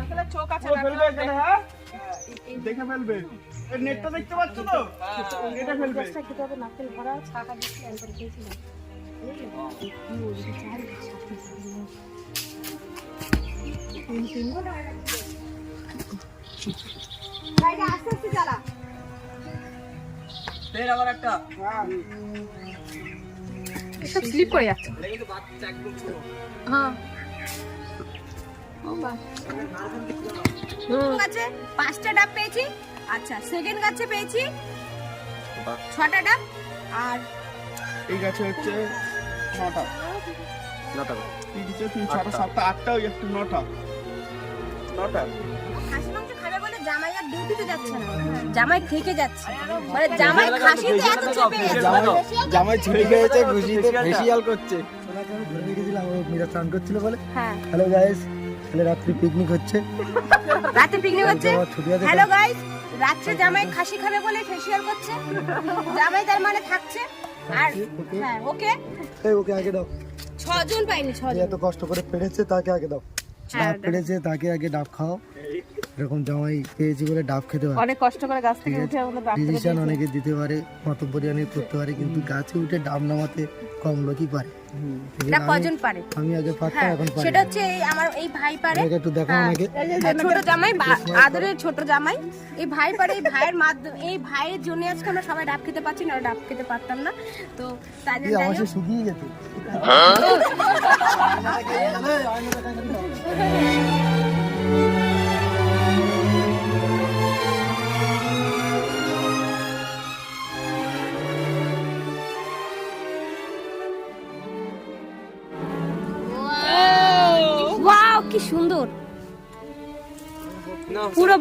আঙ্কেলের চোখ আছে ও ফেলবে এখানে, হ্যাঁ দেখে ফেলবে। এই নেটটা দেখতে পাচ্ছ তো? এটা ফেলবে। দশটা খেতে হবে নারকেল ভরা ছাকা দিচ্ছি অ্যান্সার খেয়েছিলাম আস্তে আস্তে চালা ফের আবার একটা। সব স্লিপ করে যাচ্ছে এটা কিন্তু বাচ্চা একদম ছোট। হ্যাঁ গাছে 5টা ডাব পেয়েছি। আচ্ছা সেকেন্ড গাছে পেয়েছি 6টা ডাব আর এই গাছে হচ্ছে 9টা। 9টা। 3 3 6 7 8টা ওই একটা 9টা। 9টা। খাসি মাংস খাবে বলে জামাই আর ডিউটিতে যাচ্ছে না, জামাই থেকে যাচ্ছে। মানে জামাই খাসিতে এত চেপে গেছে। জামাই ছুটি পেয়েছে, খুশিতে ফেসিয়াল করছে। সোনাকে আমি ধরে রেখেছিলাম, ও মীরা স্নান করছিল বলে। হ্যাঁ হ্যালো গাইস, তাহলে রাত্রি পিকনিক হচ্ছে। রাতে পিকনিক হচ্ছে। আমার ছুটি আছে। হ্যালো গাইস, রাত্রে জামাই খাসি খাবে বলে ফেসিয়াল করছে। জামাই তার মানে থাকছে। আর হ্যাঁ ওকে এই ওকে আগে দাও, 6 জন পাইনি, 6 যে জন। এত কষ্ট করে পেরেছে তাকে আগে দাও। হ্যাঁ, ডাব পেরেছে তাকে আগে ডাব খাও। এরকম জামাই পেয়েছি বলে ডাব খেতে পারে। অনেক কষ্ট করে গাছ থেকে উঠে আমাদের ডাক্তার ডিসিশন অনেকে দিতে পারে, মতব্বরি অনেক করতে পারে, কিন্তু গাছে উঠে ডাব নামাতে কম লোকই পারে। এটা কজন পারে? আমি আগে পারতাম, হ্যাঁ এখন পারি সেটা না। হচ্ছে এই আমার এই ভাই পারে। আমাকে একটু দেখাও হ্যাঁ, আমাকে। ছোট জামাই আদরের ছোট জামাই এই ভাই পারে। এই ভাইয়ের মাধ্যমে, এই ভাইয়ের জন্য আজকে আমরা সবাই ডাব খেতে পাচ্ছি না, ডাব খেতে পারতাম না। তো তাই এই জন্য আমার যাই সে হোক, শুকিয়ে গেছে। ওয়াও কি সুন্দর, পুরো